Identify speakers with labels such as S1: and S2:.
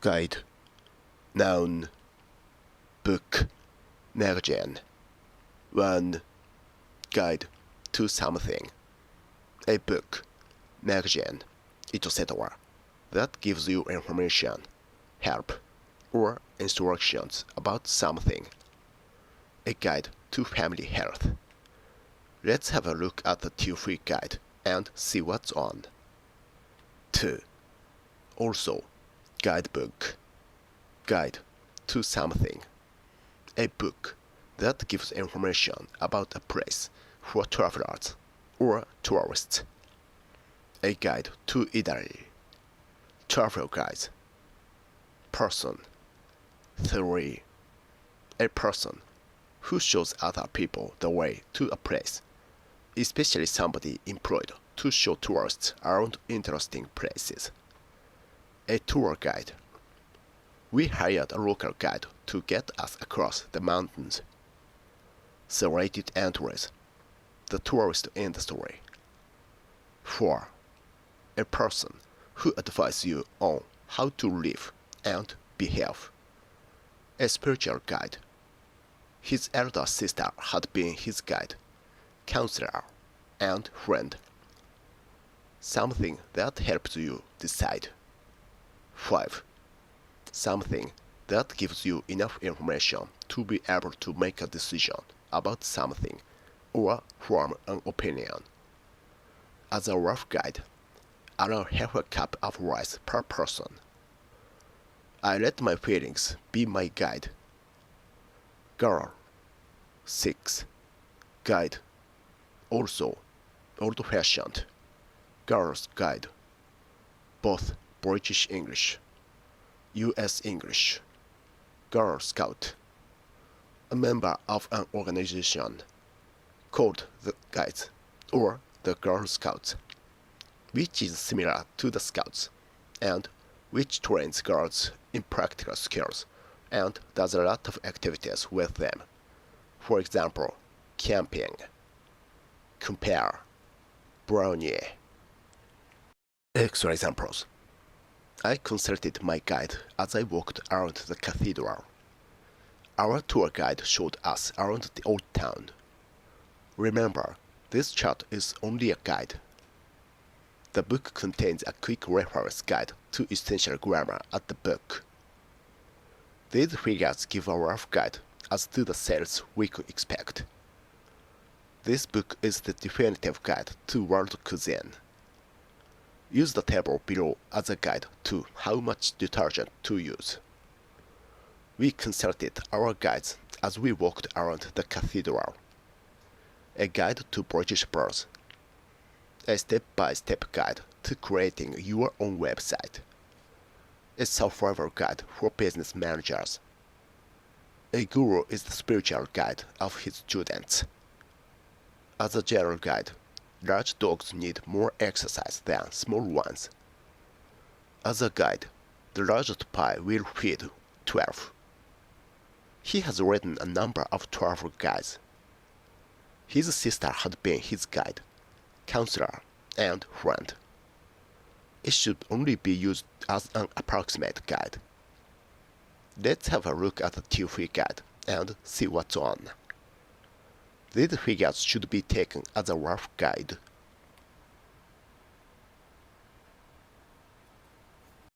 S1: guide, noun, book, magazine. 1. Guide to something. A book, magazine, etc. that gives you information, help, or instructions about something. A guide to family health. Let's have a look at the two-free guide and see what's on. 2. Also, guidebook. Guide to something. A book that gives information about a place for travelers or tourists. A guide to Italy. Travel guides. Person. 3. A person who shows other people the way to a place, especially somebody employed to show tourists around interesting places. A tour guide. We hired a local guide to get us across the mountains. Serrated entries. The tourist industry. 4. A person who advises you on how to live and behave. A spiritual guide. His elder sister had been his guide, counselor, and friend. Something that helps you decide. 5. Something that gives you enough information to be able to make a decision about something or form an opinion. As a rough guide, allow half a cup of rice per person. I let my feelings be my guide. Girl. 6. Guide. Also, old-fashioned. Girl's guide. Both British English. US English. Girl Scout. A member of an organization called the Guides or the Girl Scouts, which is similar to the Scouts and which trains girls in practical skills and does a lot of activities with them. For example, camping. Compare. Brownie. Extra examples. I consulted my guide as I walked around the cathedral. Our tour guide showed us around the old town. Remember, this chart is only a guide. The book contains a quick reference guide to essential grammar at the book. These figures give a rough guide as to the sales we could expect. This book is the definitive guide to world cuisine. Use the table below as a guide to how much detergent to use. We consulted our guides as we walked around the cathedral. A guide to British birds. A step-by-step guide to creating your own website. A survival guide for business managers. A guru is the spiritual guide of his students. As a general guide, large dogs need more exercise than small ones. As a guide, the largest pie will feed 12. He has written a number of travel guides. His sister had been his guide, counselor, and friend. It should only be used as an approximate guide. Let's have a look at the two-free guide and see what's on. These figures should be taken as a rough guide.